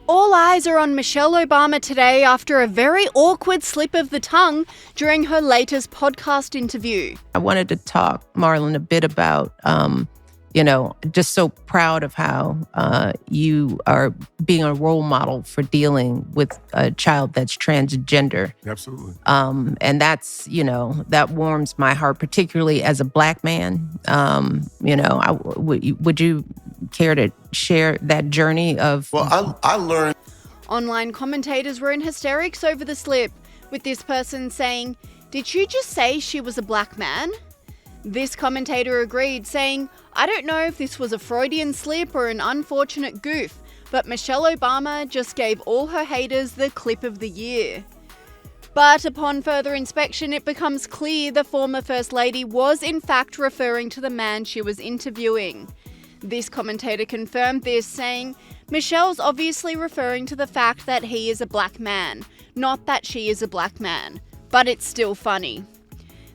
All eyes are on Michelle Obama today after a very awkward slip of the tongue during her latest podcast interview. I wanted to talk, Marlon, a bit about, just so proud of how you are being a role model for dealing with a child that's transgender. Absolutely. And that's, that warms my heart, particularly as a Black man. Would you care to share that journey of... Well, I learned... Online commentators were in hysterics over the slip, with this person saying, "Did you just say she was a Black man?" This commentator agreed, saying, "I don't know if this was a Freudian slip or an unfortunate goof, but Michelle Obama just gave all her haters the clip of the year." But upon further inspection, it becomes clear the former First Lady was in fact referring to the man she was interviewing. This commentator confirmed this, saying, "Michelle's obviously referring to the fact that he is a Black man, not that she is a Black man. But it's still funny."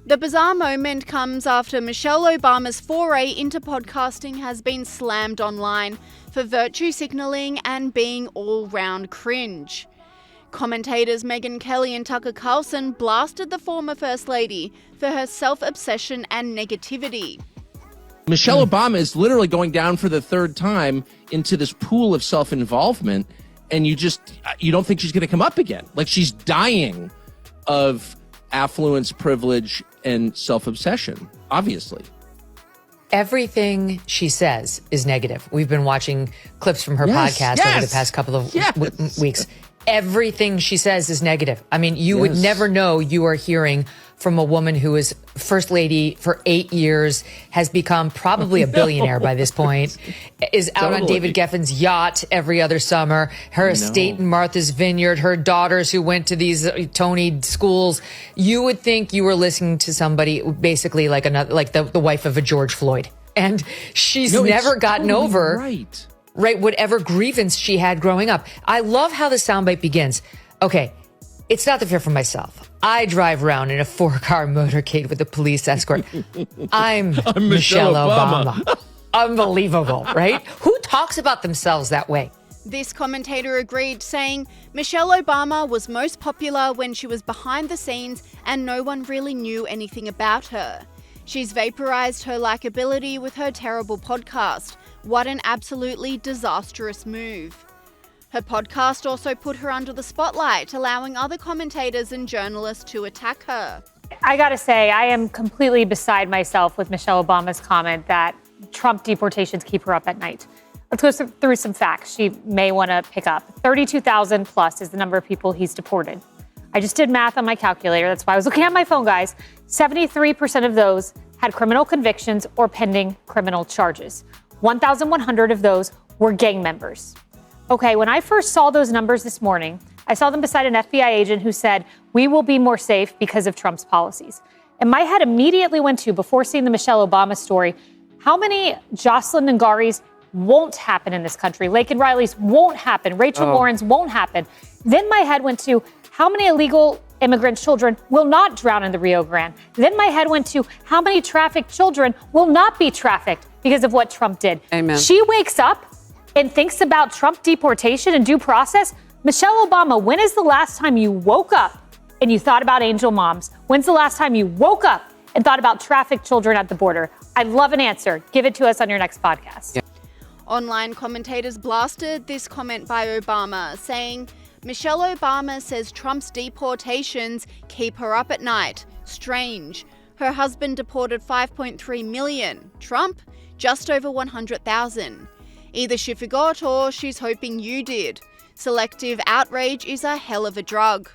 The bizarre moment comes after Michelle Obama's foray into podcasting has been slammed online for virtue signalling and being all-round cringe. Commentators Megyn Kelly and Tucker Carlson blasted the former First Lady for her self-obsession and negativity. Michelle Obama is literally going down for the third time into this pool of self-involvement, and you don't think she's going to come up again. Like, she's dying of affluence, privilege, and self-obsession, obviously. Everything she says is negative. We've been watching clips from her podcast over the past couple of weeks. Everything she says is negative. I mean, you would never know you are hearing from a woman who is First Lady for 8 years, has become probably a billionaire by this point, is out on David Geffen's yacht every other summer, her estate in Martha's Vineyard, her daughters who went to these Tony schools. You would think you were listening to somebody basically like the wife of a George Floyd. And she's never gotten over whatever grievance she had growing up. I love how the soundbite begins. Okay, it's not the fear for myself. I drive around in a 4-car motorcade with a police escort. I'm Michelle Obama. Unbelievable, right? Who talks about themselves that way? This commentator agreed, saying, "Michelle Obama was most popular when she was behind the scenes and no one really knew anything about her. She's vaporized her likability with her terrible podcast. What an absolutely disastrous move." Her podcast also put her under the spotlight, allowing other commentators and journalists to attack her. I gotta say, I am completely beside myself with Michelle Obama's comment that Trump deportations keep her up at night. Let's go through some facts she may want to pick up. 32,000 plus is the number of people he's deported. I just did math on my calculator. That's why I was looking at my phone, guys. 73% of those had criminal convictions or pending criminal charges. 1,100 of those were gang members. Okay, when I first saw those numbers this morning, I saw them beside an FBI agent who said, "We will be more safe because of Trump's policies." And my head immediately went to, before seeing the Michelle Obama story, how many Jocelyn Ngarys won't happen in this country? Laken Riley's won't happen. Rachel Warren's won't happen. Then my head went to, how many illegal immigrant children will not drown in the Rio Grande? Then my head went to, how many trafficked children will not be trafficked because of what Trump did? Amen. She wakes up and thinks about Trump deportation and due process. Michelle Obama, when is the last time you woke up and you thought about angel moms? When's the last time you woke up and thought about trafficked children at the border? I'd love an answer. Give it to us on your next podcast. Yeah. Online commentators blasted this comment by Obama, saying, "Michelle Obama says Trump's deportations keep her up at night. Strange. Her husband deported 5.3 million. Trump, just over 100,000. Either she forgot or she's hoping you did. Selective outrage is a hell of a drug."